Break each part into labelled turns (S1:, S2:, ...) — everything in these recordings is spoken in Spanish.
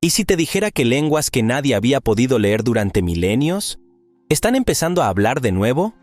S1: ¿Y si te dijera que lenguas que nadie había podido leer durante milenios están empezando a hablar de nuevo?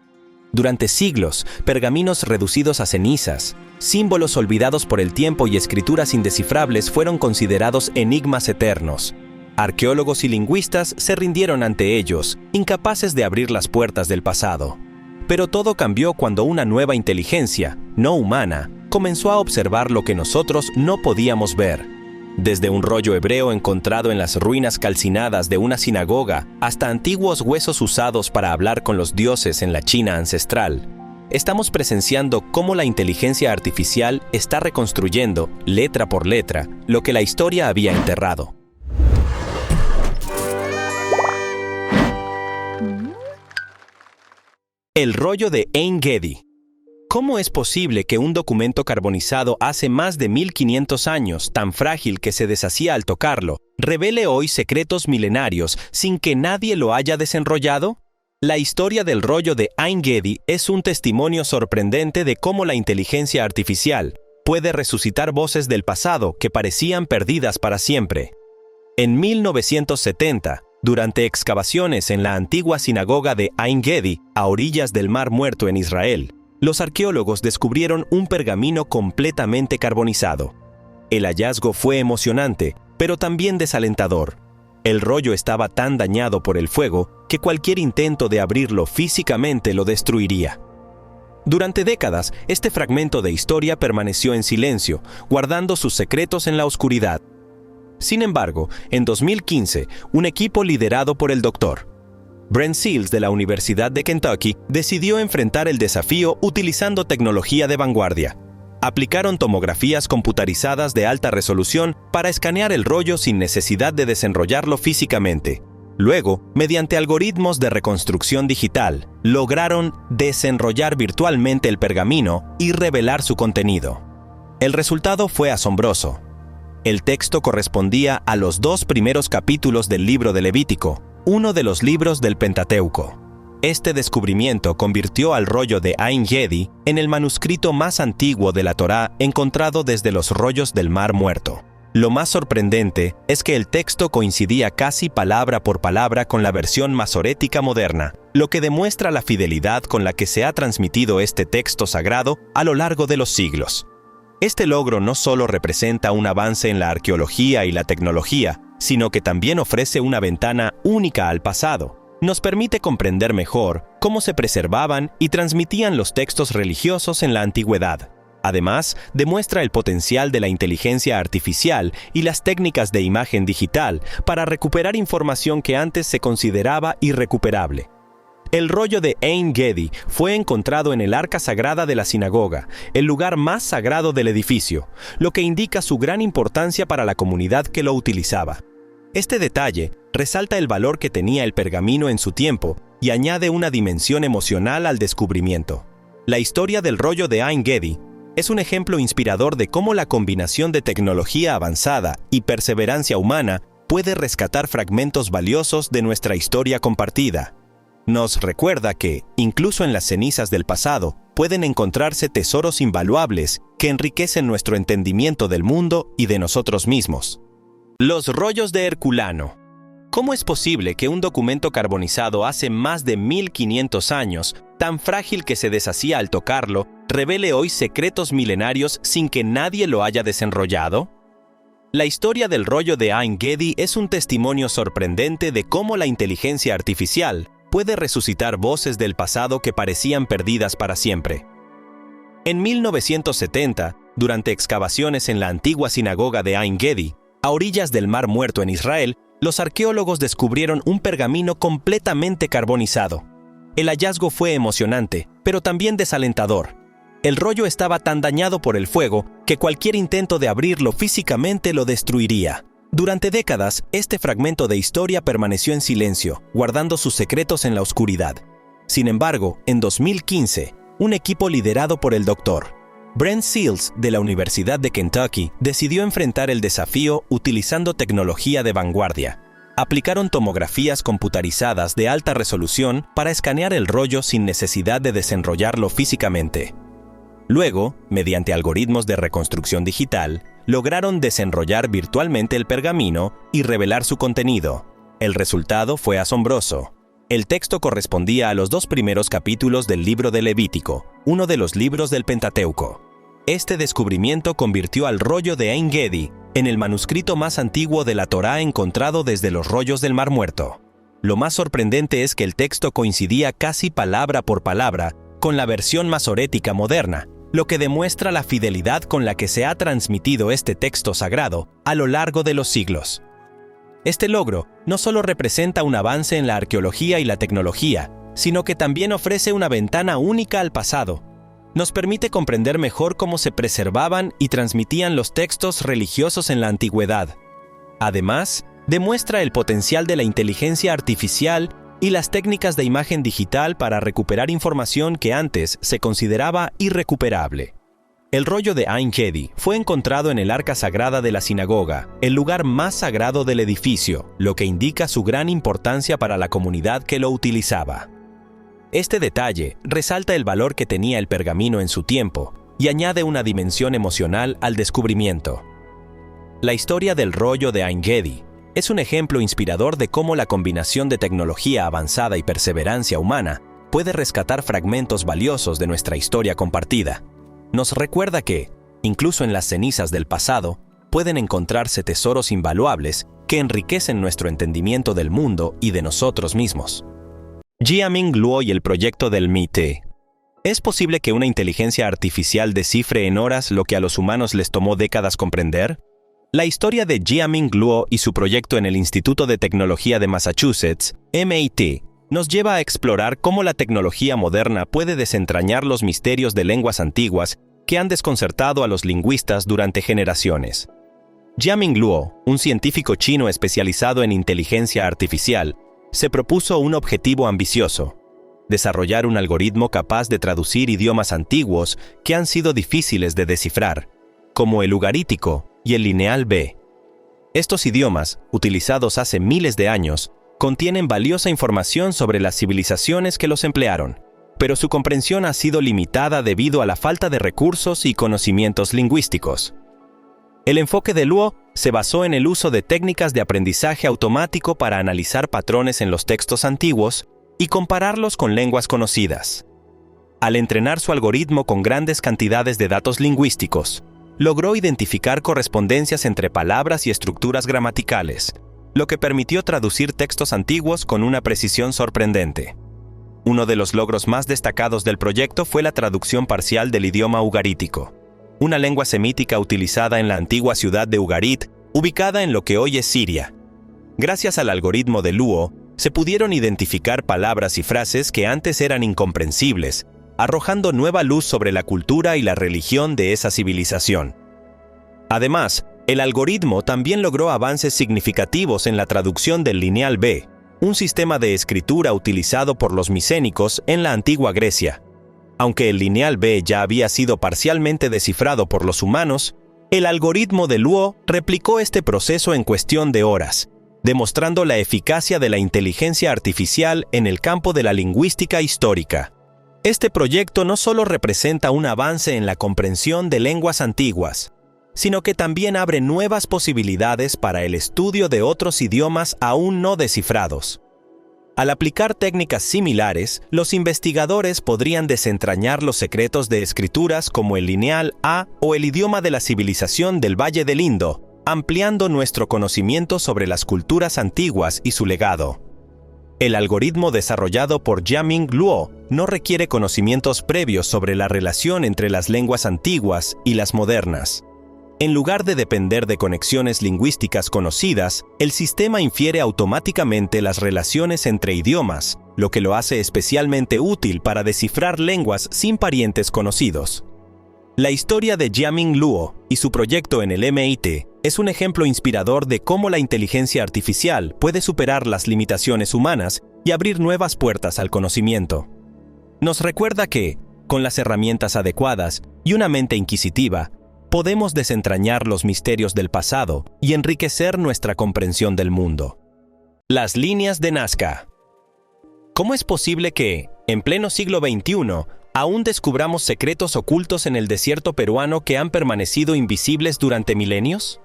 S1: Durante siglos, pergaminos reducidos a cenizas, símbolos olvidados por el tiempo y escrituras indescifrables fueron considerados enigmas eternos. Arqueólogos y lingüistas se rindieron ante ellos, incapaces de abrir las puertas del pasado. Pero todo cambió cuando una nueva inteligencia, no humana, comenzó a observar lo que nosotros no podíamos ver. Desde un rollo hebreo encontrado en las ruinas calcinadas de una sinagoga hasta antiguos huesos usados para hablar con los dioses en la China ancestral, estamos presenciando cómo la inteligencia artificial está reconstruyendo, letra por letra, lo que la historia había enterrado. El rollo de Ein Gedi. ¿Cómo es posible que un documento carbonizado hace más de 1500 años, tan frágil que se deshacía al tocarlo, revele hoy secretos milenarios sin que nadie lo haya desenrollado? La historia del rollo de Ein Gedi es un testimonio sorprendente de cómo la inteligencia artificial puede resucitar voces del pasado que parecían perdidas para siempre. En 1970, durante excavaciones en la antigua sinagoga de Ein Gedi, a orillas del Mar Muerto en Israel, los arqueólogos descubrieron un pergamino completamente carbonizado. El hallazgo fue emocionante, pero también desalentador. El rollo estaba tan dañado por el fuego que cualquier intento de abrirlo físicamente lo destruiría. Durante décadas, este fragmento de historia permaneció en silencio, guardando sus secretos en la oscuridad. Sin embargo, en 2015, un equipo liderado por el Dr. Brent Seals de la Universidad de Kentucky decidió enfrentar el desafío utilizando tecnología de vanguardia. Aplicaron tomografías computarizadas de alta resolución para escanear el rollo sin necesidad de desenrollarlo físicamente. Luego, mediante algoritmos de reconstrucción digital, lograron desenrollar virtualmente el pergamino y revelar su contenido. El resultado fue asombroso. El texto correspondía a los 2 primeros capítulos del libro de Levítico, uno de los libros del Pentateuco. Este descubrimiento convirtió al rollo de Ein Gedi en el manuscrito más antiguo de la Torá encontrado desde los rollos del Mar Muerto. Lo más sorprendente es que el texto coincidía casi palabra por palabra con la versión masorética moderna, lo que demuestra la fidelidad con la que se ha transmitido este texto sagrado a lo largo de los siglos. Este logro no solo representa un avance en la arqueología y la tecnología, sino que también ofrece una ventana única al pasado. Nos permite comprender mejor cómo se preservaban y transmitían los textos religiosos en la antigüedad. Además, demuestra el potencial de la inteligencia artificial y las técnicas de imagen digital para recuperar información que antes se consideraba irrecuperable. El rollo de Ein Gedi fue encontrado en el arca sagrada de la sinagoga, el lugar más sagrado del edificio, lo que indica su gran importancia para la comunidad que lo utilizaba. Este detalle resalta el valor que tenía el pergamino en su tiempo y añade una dimensión emocional al descubrimiento. La historia del rollo de Ein Gedi es un ejemplo inspirador de cómo la combinación de tecnología avanzada y perseverancia humana puede rescatar fragmentos valiosos de nuestra historia compartida. Nos recuerda que, incluso en las cenizas del pasado, pueden encontrarse tesoros invaluables que enriquecen nuestro entendimiento del mundo y de nosotros mismos. Los rollos de Herculano. ¿Cómo es posible que un documento carbonizado hace más de 1500 años, tan frágil que se deshacía al tocarlo, revele hoy secretos milenarios sin que nadie lo haya desenrollado? La historia del rollo de Ein Gedi es un testimonio sorprendente de cómo la inteligencia artificial puede resucitar voces del pasado que parecían perdidas para siempre. En 1970, durante excavaciones en la antigua sinagoga de Ein Gedi, a orillas del Mar Muerto en Israel, los arqueólogos descubrieron un pergamino completamente carbonizado. El hallazgo fue emocionante, pero también desalentador. El rollo estaba tan dañado por el fuego que cualquier intento de abrirlo físicamente lo destruiría. Durante décadas, este fragmento de historia permaneció en silencio, guardando sus secretos en la oscuridad. Sin embargo, en 2015, un equipo liderado por el Dr. Brent Seals de la Universidad de Kentucky decidió enfrentar el desafío utilizando tecnología de vanguardia. Aplicaron tomografías computarizadas de alta resolución para escanear el rollo sin necesidad de desenrollarlo físicamente. Luego, mediante algoritmos de reconstrucción digital, lograron desenrollar virtualmente el pergamino y revelar su contenido. El resultado fue asombroso. El texto correspondía a los 2 primeros capítulos del libro de Levítico, uno de los libros del Pentateuco. Este descubrimiento convirtió al rollo de Ein Gedi en el manuscrito más antiguo de la Torá encontrado desde los rollos del Mar Muerto. Lo más sorprendente es que el texto coincidía casi palabra por palabra con la versión masorética moderna, lo que demuestra la fidelidad con la que se ha transmitido este texto sagrado a lo largo de los siglos. Este logro no solo representa un avance en la arqueología y la tecnología, sino que también ofrece una ventana única al pasado. Nos permite comprender mejor cómo se preservaban y transmitían los textos religiosos en la antigüedad. Además, demuestra el potencial de la inteligencia artificial y las técnicas de imagen digital para recuperar información que antes se consideraba irrecuperable. El rollo de Ein Gedi fue encontrado en el arca sagrada de la sinagoga, el lugar más sagrado del edificio, lo que indica su gran importancia para la comunidad que lo utilizaba. Este detalle resalta el valor que tenía el pergamino en su tiempo y añade una dimensión emocional al descubrimiento. La historia del rollo de Ein Gedi es un ejemplo inspirador de cómo la combinación de tecnología avanzada y perseverancia humana puede rescatar fragmentos valiosos de nuestra historia compartida. Nos recuerda que, incluso en las cenizas del pasado, pueden encontrarse tesoros invaluables que enriquecen nuestro entendimiento del mundo y de nosotros mismos. Jiaming Luo y el proyecto del MIT. ¿Es posible que una inteligencia artificial descifre en horas lo que a los humanos les tomó décadas comprender? La historia de Jiaming Luo y su proyecto en el Instituto de Tecnología de Massachusetts, MIT, nos lleva a explorar cómo la tecnología moderna puede desentrañar los misterios de lenguas antiguas que han desconcertado a los lingüistas durante generaciones. Jiaming Luo, un científico chino especializado en inteligencia artificial, se propuso un objetivo ambicioso: desarrollar un algoritmo capaz de traducir idiomas antiguos que han sido difíciles de descifrar, como el ugarítico y el lineal B. Estos idiomas, utilizados hace miles de años, contienen valiosa información sobre las civilizaciones que los emplearon, pero su comprensión ha sido limitada debido a la falta de recursos y conocimientos lingüísticos. El enfoque de Luo se basó en el uso de técnicas de aprendizaje automático para analizar patrones en los textos antiguos y compararlos con lenguas conocidas. Al entrenar su algoritmo con grandes cantidades de datos lingüísticos, logró identificar correspondencias entre palabras y estructuras gramaticales, lo que permitió traducir textos antiguos con una precisión sorprendente. Uno de los logros más destacados del proyecto fue la traducción parcial del idioma ugarítico, una lengua semítica utilizada en la antigua ciudad de Ugarit, ubicada en lo que hoy es Siria. Gracias al algoritmo de Luo, se pudieron identificar palabras y frases que antes eran incomprensibles, arrojando nueva luz sobre la cultura y la religión de esa civilización. Además, el algoritmo también logró avances significativos en la traducción del lineal B, un sistema de escritura utilizado por los micénicos en la antigua Grecia. Aunque el lineal B ya había sido parcialmente descifrado por los humanos, el algoritmo de Luo replicó este proceso en cuestión de horas, demostrando la eficacia de la inteligencia artificial en el campo de la lingüística histórica. Este proyecto no solo representa un avance en la comprensión de lenguas antiguas, sino que también abre nuevas posibilidades para el estudio de otros idiomas aún no descifrados. Al aplicar técnicas similares, los investigadores podrían desentrañar los secretos de escrituras como el lineal A o el idioma de la civilización del Valle del Indo, ampliando nuestro conocimiento sobre las culturas antiguas y su legado. El algoritmo desarrollado por Jiaming Luo no requiere conocimientos previos sobre la relación entre las lenguas antiguas y las modernas. En lugar de depender de conexiones lingüísticas conocidas, el sistema infiere automáticamente las relaciones entre idiomas, lo que lo hace especialmente útil para descifrar lenguas sin parientes conocidos. La historia de Jiaming Luo y su proyecto en el MIT es un ejemplo inspirador de cómo la inteligencia artificial puede superar las limitaciones humanas y abrir nuevas puertas al conocimiento. Nos recuerda que, con las herramientas adecuadas y una mente inquisitiva, podemos desentrañar los misterios del pasado y enriquecer nuestra comprensión del mundo. Las líneas de Nazca. ¿Cómo es posible que, en pleno siglo XXI, ¿Aún descubramos secretos ocultos en el desierto peruano que han permanecido invisibles durante milenios?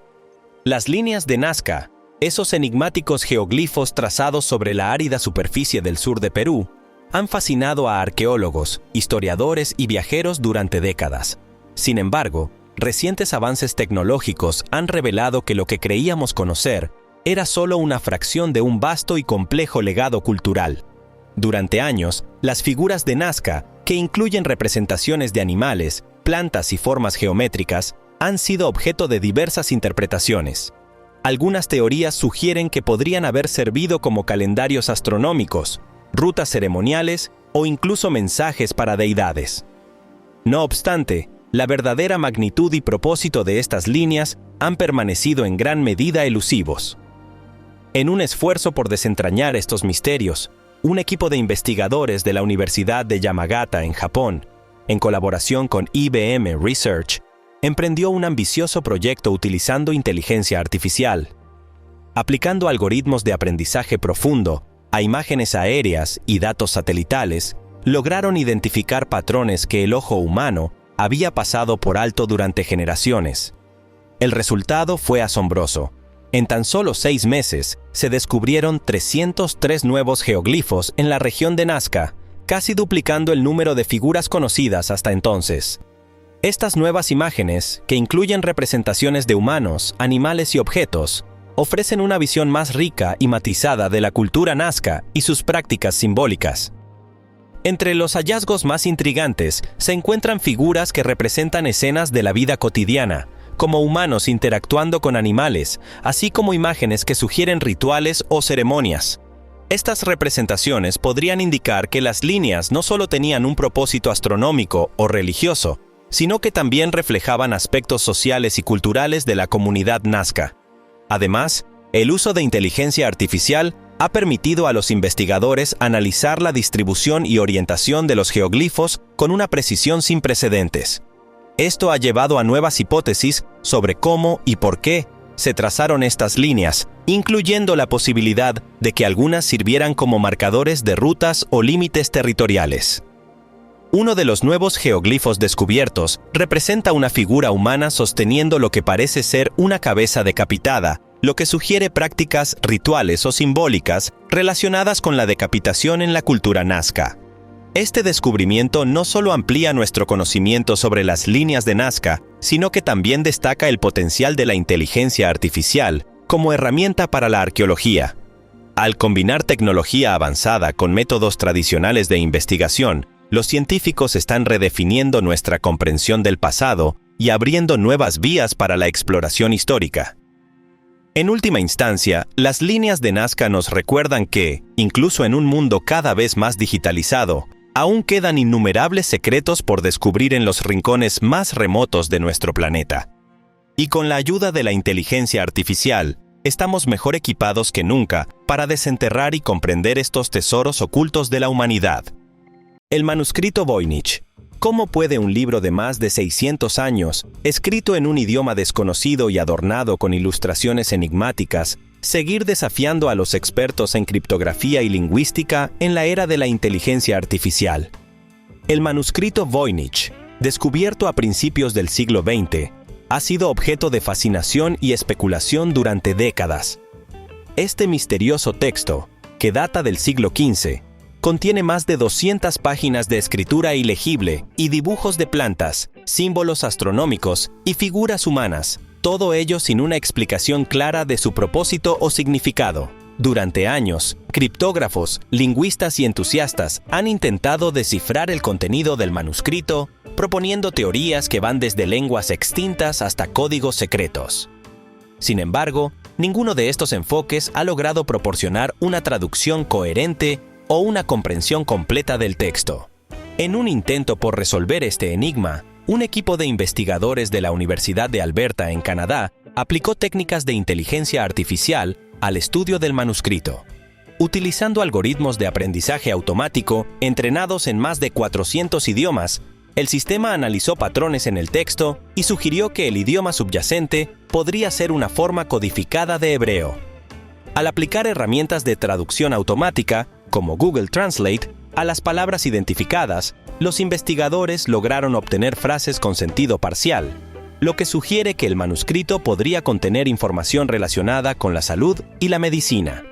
S1: Las líneas de Nazca, esos enigmáticos geoglifos trazados sobre la árida superficie del sur de Perú, han fascinado a arqueólogos, historiadores y viajeros durante décadas. Sin embargo, recientes avances tecnológicos han revelado que lo que creíamos conocer era solo una fracción de un vasto y complejo legado cultural. Durante años, las figuras de Nazca, que incluyen representaciones de animales, plantas y formas geométricas, han sido objeto de diversas interpretaciones. Algunas teorías sugieren que podrían haber servido como calendarios astronómicos, rutas ceremoniales o incluso mensajes para deidades. No obstante, la verdadera magnitud y propósito de estas líneas han permanecido en gran medida elusivos. En un esfuerzo por desentrañar estos misterios, un equipo de investigadores de la Universidad de Yamagata en Japón, en colaboración con IBM Research, emprendió un ambicioso proyecto utilizando inteligencia artificial. Aplicando algoritmos de aprendizaje profundo a imágenes aéreas y datos satelitales, lograron identificar patrones que el ojo humano había pasado por alto durante generaciones. El resultado fue asombroso. En tan solo 6 meses, se descubrieron 303 nuevos geoglifos en la región de Nazca, casi duplicando el número de figuras conocidas hasta entonces. Estas nuevas imágenes, que incluyen representaciones de humanos, animales y objetos, ofrecen una visión más rica y matizada de la cultura Nazca y sus prácticas simbólicas. Entre los hallazgos más intrigantes se encuentran figuras que representan escenas de la vida cotidiana, como humanos interactuando con animales, así como imágenes que sugieren rituales o ceremonias. Estas representaciones podrían indicar que las líneas no solo tenían un propósito astronómico o religioso, sino que también reflejaban aspectos sociales y culturales de la comunidad Nazca. Además, el uso de inteligencia artificial ha permitido a los investigadores analizar la distribución y orientación de los geoglifos con una precisión sin precedentes. Esto ha llevado a nuevas hipótesis sobre cómo y por qué se trazaron estas líneas, incluyendo la posibilidad de que algunas sirvieran como marcadores de rutas o límites territoriales. Uno de los nuevos geoglifos descubiertos representa una figura humana sosteniendo lo que parece ser una cabeza decapitada, lo que sugiere prácticas rituales o simbólicas relacionadas con la decapitación en la cultura Nazca. Este descubrimiento no solo amplía nuestro conocimiento sobre las líneas de Nazca, sino que también destaca el potencial de la inteligencia artificial como herramienta para la arqueología. Al combinar tecnología avanzada con métodos tradicionales de investigación, los científicos están redefiniendo nuestra comprensión del pasado y abriendo nuevas vías para la exploración histórica. En última instancia, las líneas de Nazca nos recuerdan que, incluso en un mundo cada vez más digitalizado, aún quedan innumerables secretos por descubrir en los rincones más remotos de nuestro planeta. Y con la ayuda de la inteligencia artificial, estamos mejor equipados que nunca para desenterrar y comprender estos tesoros ocultos de la humanidad. El manuscrito Voynich. ¿Cómo puede un libro de más de 600 años, escrito en un idioma desconocido y adornado con ilustraciones enigmáticas, seguir desafiando a los expertos en criptografía y lingüística en la era de la inteligencia artificial? El manuscrito Voynich, descubierto a principios del siglo XX, ha sido objeto de fascinación y especulación durante décadas. Este misterioso texto, que data del siglo XV, contiene más de 200 páginas de escritura ilegible y dibujos de plantas, símbolos astronómicos y figuras humanas, todo ello sin una explicación clara de su propósito o significado. Durante años, criptógrafos, lingüistas y entusiastas han intentado descifrar el contenido del manuscrito, proponiendo teorías que van desde lenguas extintas hasta códigos secretos. Sin embargo, ninguno de estos enfoques ha logrado proporcionar una traducción coherente o una comprensión completa del texto. En un intento por resolver este enigma, un equipo de investigadores de la Universidad de Alberta en Canadá aplicó técnicas de inteligencia artificial al estudio del manuscrito. Utilizando algoritmos de aprendizaje automático entrenados en más de 400 idiomas, el sistema analizó patrones en el texto y sugirió que el idioma subyacente podría ser una forma codificada de hebreo. Al aplicar herramientas de traducción automática, como Google Translate, a las palabras identificadas, Los investigadores lograron obtener frases con sentido parcial, lo que sugiere que el manuscrito podría contener información relacionada con la salud y la medicina.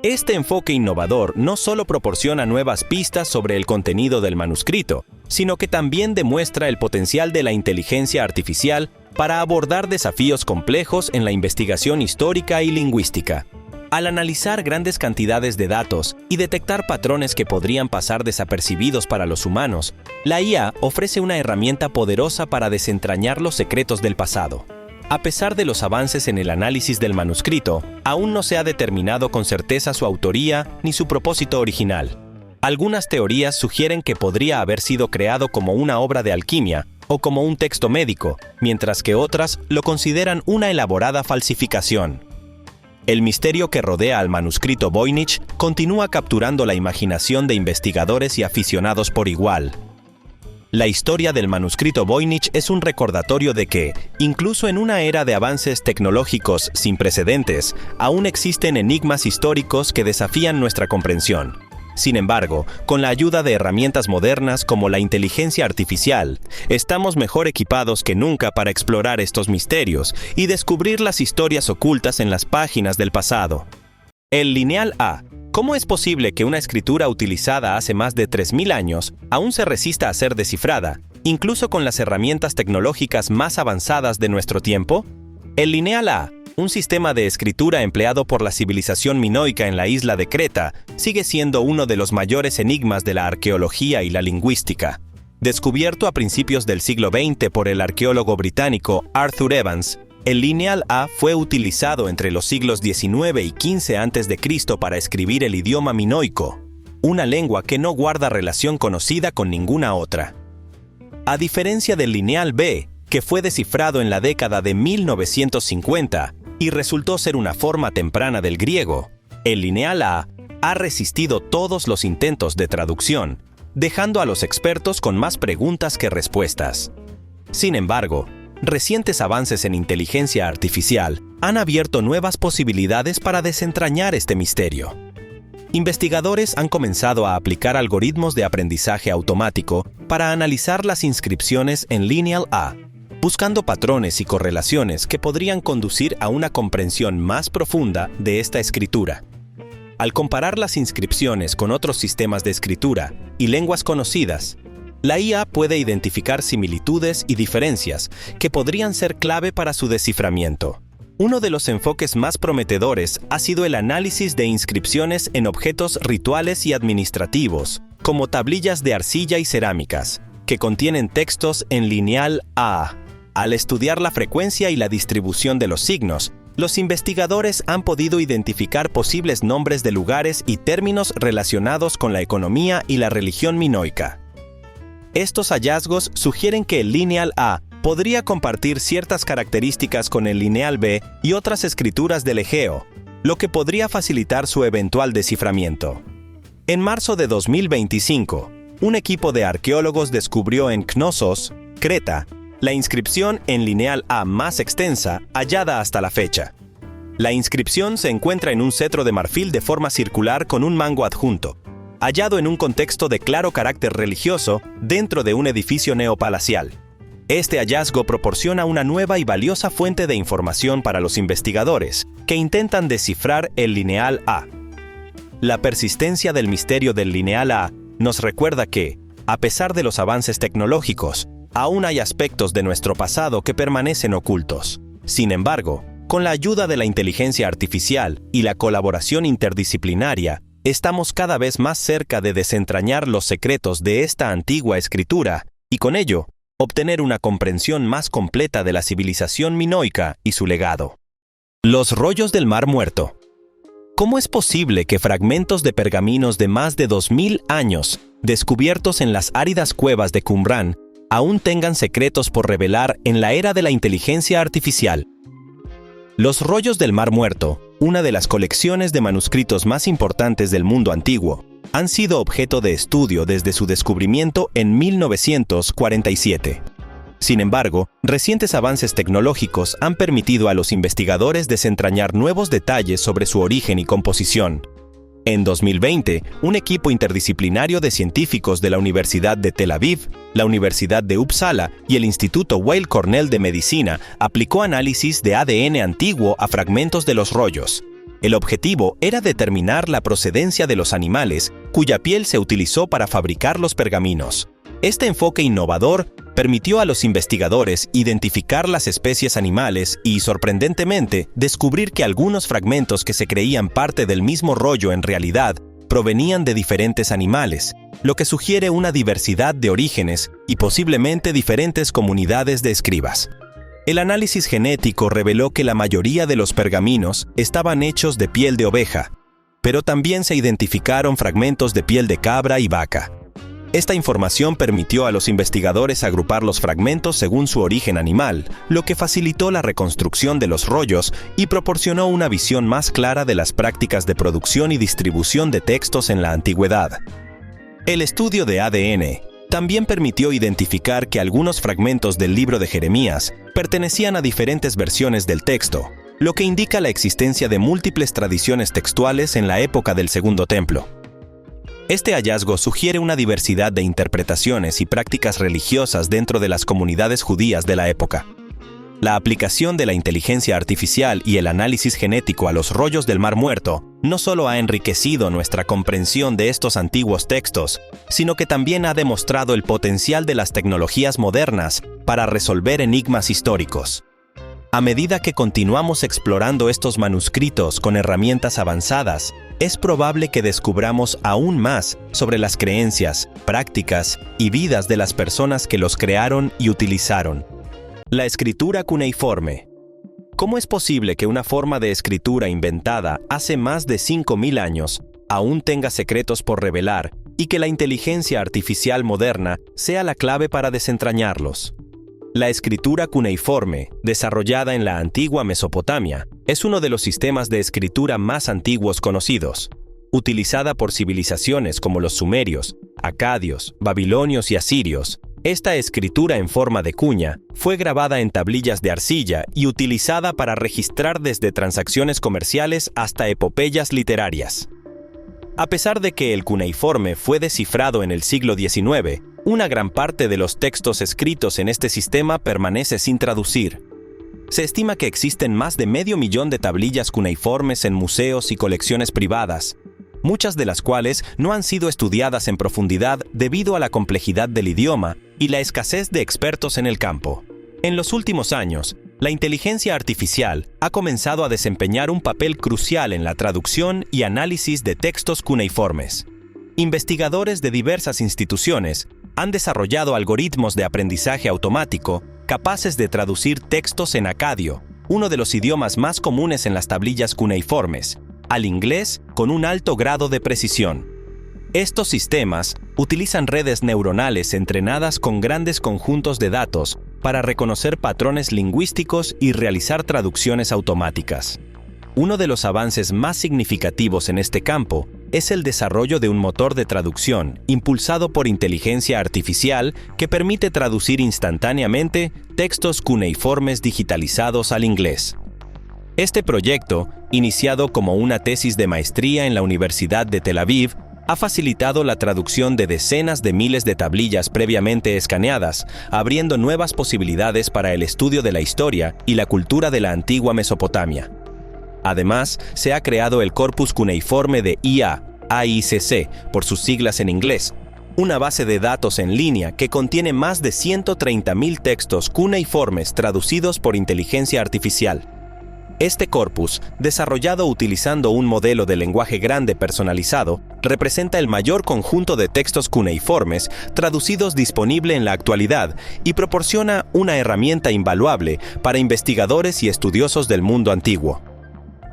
S1: Este enfoque innovador no solo proporciona nuevas pistas sobre el contenido del manuscrito, sino que también demuestra el potencial de la inteligencia artificial para abordar desafíos complejos en la investigación histórica y lingüística. Al analizar grandes cantidades de datos y detectar patrones que podrían pasar desapercibidos para los humanos, la IA ofrece una herramienta poderosa para desentrañar los secretos del pasado. A pesar de los avances en el análisis del manuscrito, aún no se ha determinado con certeza su autoría ni su propósito original. Algunas teorías sugieren que podría haber sido creado como una obra de alquimia o como un texto médico, mientras que otras lo consideran una elaborada falsificación. El misterio que rodea al manuscrito Voynich continúa capturando la imaginación de investigadores y aficionados por igual. La historia del manuscrito Voynich es un recordatorio de que, incluso en una era de avances tecnológicos sin precedentes, aún existen enigmas históricos que desafían nuestra comprensión. Sin embargo, con la ayuda de herramientas modernas como la inteligencia artificial, estamos mejor equipados que nunca para explorar estos misterios y descubrir las historias ocultas en las páginas del pasado. El lineal A. ¿Cómo es posible que una escritura utilizada hace más de 3.000 años aún se resista a ser descifrada, incluso con las herramientas tecnológicas más avanzadas de nuestro tiempo? El lineal A, un sistema de escritura empleado por la civilización minoica en la isla de Creta, sigue siendo uno de los mayores enigmas de la arqueología y la lingüística. Descubierto a principios del siglo XX por el arqueólogo británico Arthur Evans, el lineal A fue utilizado entre los siglos XIX y XV a.C. para escribir el idioma minoico, una lengua que no guarda relación conocida con ninguna otra. A diferencia del lineal B, que fue descifrado en la década de 1950 y resultó ser una forma temprana del griego, el lineal A ha resistido todos los intentos de traducción, dejando a los expertos con más preguntas que respuestas. Sin embargo, recientes avances en inteligencia artificial han abierto nuevas posibilidades para desentrañar este misterio. Investigadores han comenzado a aplicar algoritmos de aprendizaje automático para analizar las inscripciones en lineal A, buscando patrones y correlaciones que podrían conducir a una comprensión más profunda de esta escritura. Al comparar las inscripciones con otros sistemas de escritura y lenguas conocidas, la IA puede identificar similitudes y diferencias que podrían ser clave para su desciframiento. Uno de los enfoques más prometedores ha sido el análisis de inscripciones en objetos rituales y administrativos, como tablillas de arcilla y cerámicas, que contienen textos en lineal A. Al estudiar la frecuencia y la distribución de los signos, los investigadores han podido identificar posibles nombres de lugares y términos relacionados con la economía y la religión minoica. Estos hallazgos sugieren que el lineal A podría compartir ciertas características con el lineal B y otras escrituras del Egeo, lo que podría facilitar su eventual desciframiento. En marzo de 2025, un equipo de arqueólogos descubrió en Knossos, Creta, la inscripción en lineal A más extensa hallada hasta la fecha. La inscripción se encuentra en un cetro de marfil de forma circular con un mango adjunto, hallado en un contexto de claro carácter religioso dentro de un edificio neopalacial. Este hallazgo proporciona una nueva y valiosa fuente de información para los investigadores que intentan descifrar el lineal A. La persistencia del misterio del lineal A nos recuerda que, a pesar de los avances tecnológicos, aún hay aspectos de nuestro pasado que permanecen ocultos. Sin embargo, con la ayuda de la inteligencia artificial y la colaboración interdisciplinaria, estamos cada vez más cerca de desentrañar los secretos de esta antigua escritura y, con ello, obtener una comprensión más completa de la civilización minoica y su legado. Los rollos del Mar Muerto. ¿Cómo es posible que fragmentos de pergaminos de más de 2000 años, descubiertos en las áridas cuevas de Qumrán, aún tengan secretos por revelar en la era de la inteligencia artificial? Los rollos del Mar Muerto, una de las colecciones de manuscritos más importantes del mundo antiguo, han sido objeto de estudio desde su descubrimiento en 1947. Sin embargo, recientes avances tecnológicos han permitido a los investigadores desentrañar nuevos detalles sobre su origen y composición. En 2020, un equipo interdisciplinario de científicos de la Universidad de Tel Aviv, la Universidad de Uppsala y el Instituto Weill Cornell de Medicina aplicó análisis de ADN antiguo a fragmentos de los rollos. El objetivo era determinar la procedencia de los animales cuya piel se utilizó para fabricar los pergaminos. Este enfoque innovador permitió a los investigadores identificar las especies animales y, sorprendentemente, descubrir que algunos fragmentos que se creían parte del mismo rollo en realidad provenían de diferentes animales, lo que sugiere una diversidad de orígenes y posiblemente diferentes comunidades de escribas. El análisis genético reveló que la mayoría de los pergaminos estaban hechos de piel de oveja, pero también se identificaron fragmentos de piel de cabra y vaca. Esta información permitió a los investigadores agrupar los fragmentos según su origen animal, lo que facilitó la reconstrucción de los rollos y proporcionó una visión más clara de las prácticas de producción y distribución de textos en la antigüedad. El estudio de ADN también permitió identificar que algunos fragmentos del libro de Jeremías pertenecían a diferentes versiones del texto, lo que indica la existencia de múltiples tradiciones textuales en la época del Segundo Templo. Este hallazgo sugiere una diversidad de interpretaciones y prácticas religiosas dentro de las comunidades judías de la época. La aplicación de la inteligencia artificial y el análisis genético a los rollos del Mar Muerto no solo ha enriquecido nuestra comprensión de estos antiguos textos, sino que también ha demostrado el potencial de las tecnologías modernas para resolver enigmas históricos. A medida que continuamos explorando estos manuscritos con herramientas avanzadas, es probable que descubramos aún más sobre las creencias, prácticas y vidas de las personas que los crearon y utilizaron. La escritura cuneiforme. ¿Cómo es posible que una forma de escritura inventada hace más de 5.000 años aún tenga secretos por revelar y que la inteligencia artificial moderna sea la clave para desentrañarlos? La escritura cuneiforme, desarrollada en la antigua Mesopotamia, es uno de los sistemas de escritura más antiguos conocidos. Utilizada por civilizaciones como los sumerios, acadios, babilonios y asirios, esta escritura en forma de cuña fue grabada en tablillas de arcilla y utilizada para registrar desde transacciones comerciales hasta epopeyas literarias. A pesar de que el cuneiforme fue descifrado en el siglo XIX, una gran parte de los textos escritos en este sistema permanece sin traducir. Se estima que existen más de 500.000 de tablillas cuneiformes en museos y colecciones privadas, muchas de las cuales no han sido estudiadas en profundidad debido a la complejidad del idioma y la escasez de expertos en el campo. En los últimos años, la inteligencia artificial ha comenzado a desempeñar un papel crucial en la traducción y análisis de textos cuneiformes. Investigadores de diversas instituciones han desarrollado algoritmos de aprendizaje automático capaces de traducir textos en acadio, uno de los idiomas más comunes en las tablillas cuneiformes, al inglés con un alto grado de precisión. Estos sistemas utilizan redes neuronales entrenadas con grandes conjuntos de datos para reconocer patrones lingüísticos y realizar traducciones automáticas. Uno de los avances más significativos en este campo es el desarrollo de un motor de traducción impulsado por inteligencia artificial que permite traducir instantáneamente textos cuneiformes digitalizados al inglés. Este proyecto, iniciado como una tesis de maestría en la Universidad de Tel Aviv, ha facilitado la traducción de decenas de miles de tablillas previamente escaneadas, abriendo nuevas posibilidades para el estudio de la historia y la cultura de la antigua Mesopotamia. Además, se ha creado el Corpus Cuneiforme de IA, AICC, por sus siglas en inglés, una base de datos en línea que contiene más de 130.000 textos cuneiformes traducidos por inteligencia artificial. Este corpus, desarrollado utilizando un modelo de lenguaje grande personalizado, representa el mayor conjunto de textos cuneiformes traducidos disponible en la actualidad y proporciona una herramienta invaluable para investigadores y estudiosos del mundo antiguo.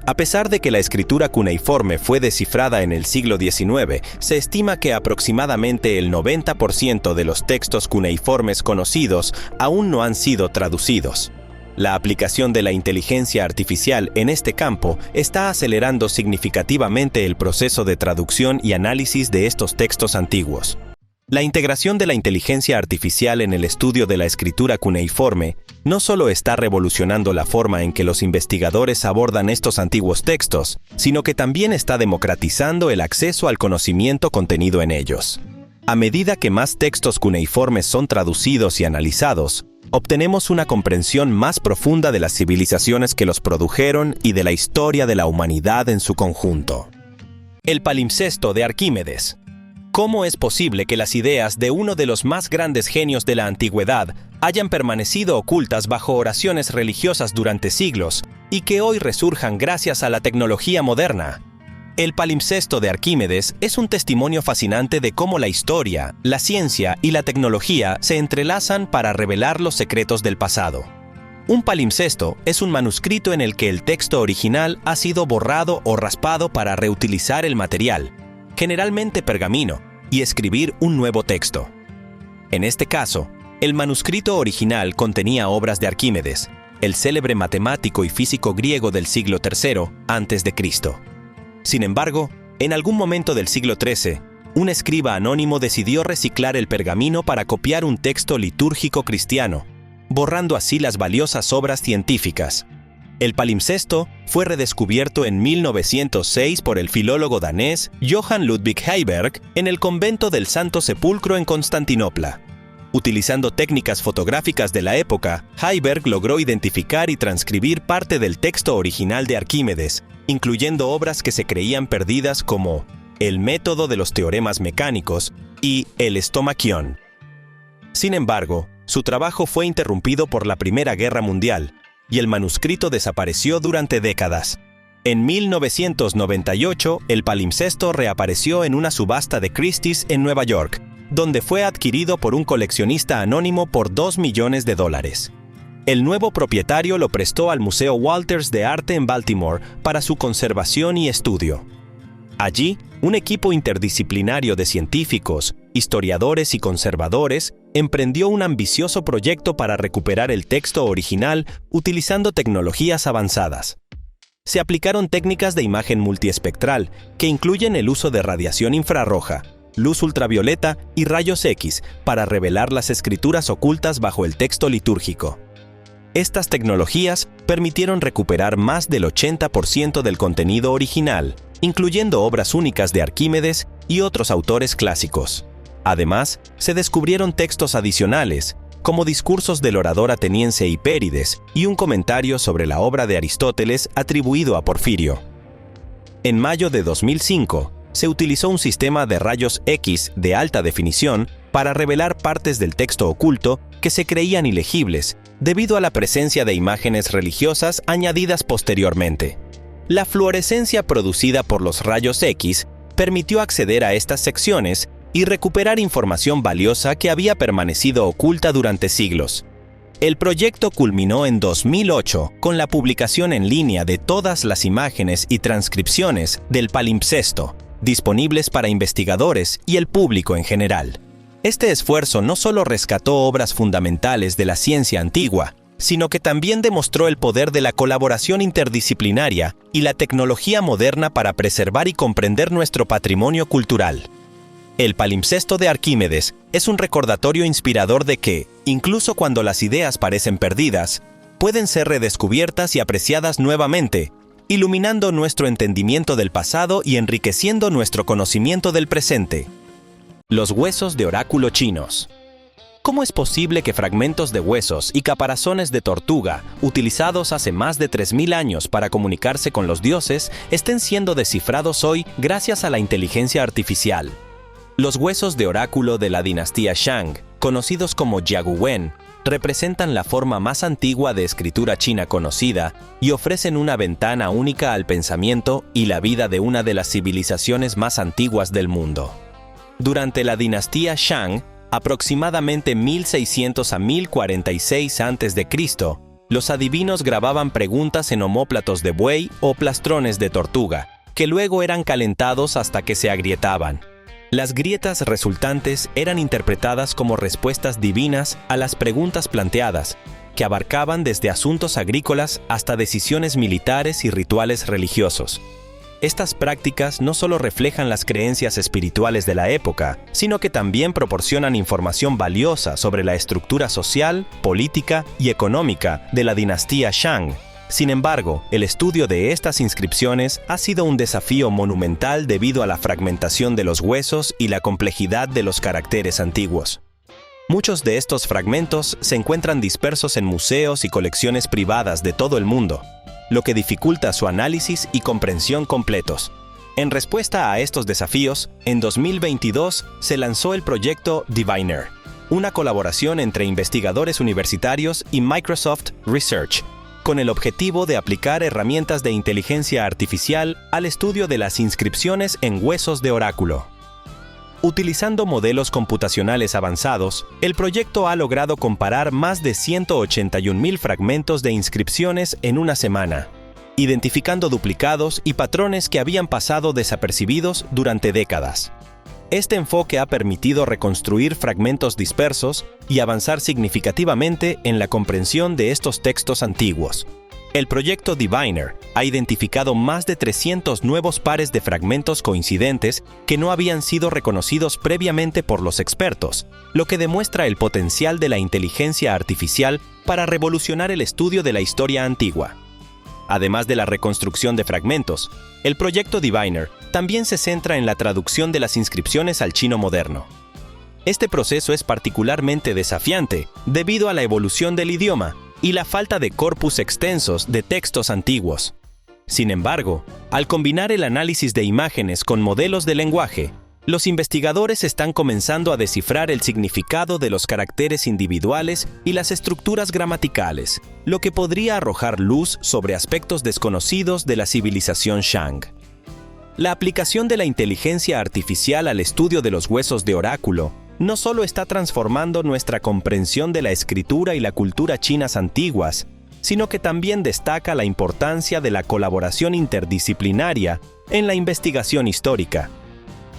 S1: A pesar de que la escritura cuneiforme fue descifrada en el siglo XIX, se estima que aproximadamente el 90% de los textos cuneiformes conocidos aún no han sido traducidos. La aplicación de la inteligencia artificial en este campo está acelerando significativamente el proceso de traducción y análisis de estos textos antiguos. La integración de la inteligencia artificial en el estudio de la escritura cuneiforme no solo está revolucionando la forma en que los investigadores abordan estos antiguos textos, sino que también está democratizando el acceso al conocimiento contenido en ellos. A medida que más textos cuneiformes son traducidos y analizados, obtenemos una comprensión más profunda de las civilizaciones que los produjeron y de la historia de la humanidad en su conjunto. El palimpsesto de Arquímedes. ¿Cómo es posible que las ideas de uno de los más grandes genios de la antigüedad hayan permanecido ocultas bajo oraciones religiosas durante siglos y que hoy resurjan gracias a la tecnología moderna? El palimpsesto de Arquímedes es un testimonio fascinante de cómo la historia, la ciencia y la tecnología se entrelazan para revelar los secretos del pasado. Un palimpsesto es un manuscrito en el que el texto original ha sido borrado o raspado para reutilizar el material, generalmente pergamino, y escribir un nuevo texto. En este caso, el manuscrito original contenía obras de Arquímedes, el célebre matemático y físico griego del siglo III a.C. Sin embargo, en algún momento del siglo XIII, un escriba anónimo decidió reciclar el pergamino para copiar un texto litúrgico cristiano, borrando así las valiosas obras científicas. El palimpsesto fue redescubierto en 1906 por el filólogo danés Johan Ludvig Heiberg en el convento del Santo Sepulcro en Constantinopla. Utilizando técnicas fotográficas de la época, Heiberg logró identificar y transcribir parte del texto original de Arquímedes, incluyendo obras que se creían perdidas como El método de los teoremas mecánicos y El estomaquión. Sin embargo, su trabajo fue interrumpido por la Primera Guerra Mundial, y el manuscrito desapareció durante décadas. En 1998, el palimpsesto reapareció en una subasta de Christie's en Nueva York, donde fue adquirido por un coleccionista anónimo por $2 millones. El nuevo propietario lo prestó al Museo Walters de Arte en Baltimore para su conservación y estudio. Allí, un equipo interdisciplinario de científicos, historiadores y conservadores emprendió un ambicioso proyecto para recuperar el texto original utilizando tecnologías avanzadas. Se aplicaron técnicas de imagen multiespectral que incluyen el uso de radiación infrarroja, luz ultravioleta y rayos X para revelar las escrituras ocultas bajo el texto litúrgico. Estas tecnologías permitieron recuperar más del 80% del contenido original, incluyendo obras únicas de Arquímedes y otros autores clásicos. Además, se descubrieron textos adicionales, como discursos del orador ateniense Hipérides y un comentario sobre la obra de Aristóteles atribuido a Porfirio. En mayo de 2005, se utilizó un sistema de rayos X de alta definición para revelar partes del texto oculto que se creían ilegibles debido a la presencia de imágenes religiosas añadidas posteriormente. La fluorescencia producida por los rayos X permitió acceder a estas secciones y recuperar información valiosa que había permanecido oculta durante siglos. El proyecto culminó en 2008 con la publicación en línea de todas las imágenes y transcripciones del palimpsesto, disponibles para investigadores y el público en general. Este esfuerzo no solo rescató obras fundamentales de la ciencia antigua, sino que también demostró el poder de la colaboración interdisciplinaria y la tecnología moderna para preservar y comprender nuestro patrimonio cultural. El palimpsesto de Arquímedes es un recordatorio inspirador de que, incluso cuando las ideas parecen perdidas, pueden ser redescubiertas y apreciadas nuevamente, iluminando nuestro entendimiento del pasado y enriqueciendo nuestro conocimiento del presente. Los huesos de oráculo chinos. ¿Cómo es posible que fragmentos de huesos y caparazones de tortuga, utilizados hace más de 3000 años para comunicarse con los dioses, estén siendo descifrados hoy gracias a la inteligencia artificial? Los huesos de oráculo de la dinastía Shang, conocidos como Jiaguwen, representan la forma más antigua de escritura china conocida y ofrecen una ventana única al pensamiento y la vida de una de las civilizaciones más antiguas del mundo. Durante la dinastía Shang, aproximadamente 1600 a 1046 a.C., los adivinos grababan preguntas en omóplatos de buey o plastrones de tortuga, que luego eran calentados hasta que se agrietaban. Las grietas resultantes eran interpretadas como respuestas divinas a las preguntas planteadas, que abarcaban desde asuntos agrícolas hasta decisiones militares y rituales religiosos. Estas prácticas no solo reflejan las creencias espirituales de la época, sino que también proporcionan información valiosa sobre la estructura social, política y económica de la dinastía Shang. Sin embargo, el estudio de estas inscripciones ha sido un desafío monumental debido a la fragmentación de los huesos y la complejidad de los caracteres antiguos. Muchos de estos fragmentos se encuentran dispersos en museos y colecciones privadas de todo el mundo, lo que dificulta su análisis y comprensión completos. En respuesta a estos desafíos, en 2022 se lanzó el proyecto Diviner, una colaboración entre investigadores universitarios y Microsoft Research, con el objetivo de aplicar herramientas de inteligencia artificial al estudio de las inscripciones en huesos de oráculo. Utilizando modelos computacionales avanzados, el proyecto ha logrado comparar más de 181.000 fragmentos de inscripciones en una semana, identificando duplicados y patrones que habían pasado desapercibidos durante décadas. Este enfoque ha permitido reconstruir fragmentos dispersos y avanzar significativamente en la comprensión de estos textos antiguos. El proyecto Diviner ha identificado más de 300 nuevos pares de fragmentos coincidentes que no habían sido reconocidos previamente por los expertos, lo que demuestra el potencial de la inteligencia artificial para revolucionar el estudio de la historia antigua. Además de la reconstrucción de fragmentos, el proyecto Diviner también se centra en la traducción de las inscripciones al chino moderno. Este proceso es particularmente desafiante debido a la evolución del idioma y la falta de corpus extensos de textos antiguos. Sin embargo, al combinar el análisis de imágenes con modelos de lenguaje, los investigadores están comenzando a descifrar el significado de los caracteres individuales y las estructuras gramaticales, lo que podría arrojar luz sobre aspectos desconocidos de la civilización Shang. La aplicación de la inteligencia artificial al estudio de los huesos de oráculo no solo está transformando nuestra comprensión de la escritura y la cultura chinas antiguas, sino que también destaca la importancia de la colaboración interdisciplinaria en la investigación histórica.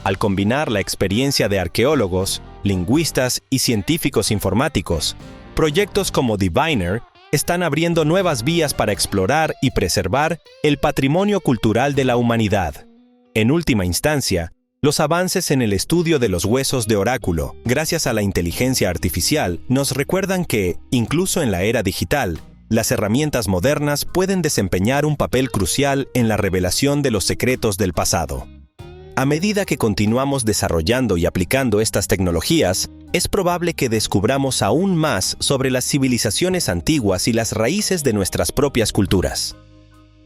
S1: Al combinar la experiencia de arqueólogos, lingüistas y científicos informáticos, proyectos como Diviner están abriendo nuevas vías para explorar y preservar el patrimonio cultural de la humanidad. En última instancia, los avances en el estudio de los huesos de oráculo, gracias a la inteligencia artificial, nos recuerdan que, incluso en la era digital, las herramientas modernas pueden desempeñar un papel crucial en la revelación de los secretos del pasado. A medida que continuamos desarrollando y aplicando estas tecnologías, es probable que descubramos aún más sobre las civilizaciones antiguas y las raíces de nuestras propias culturas.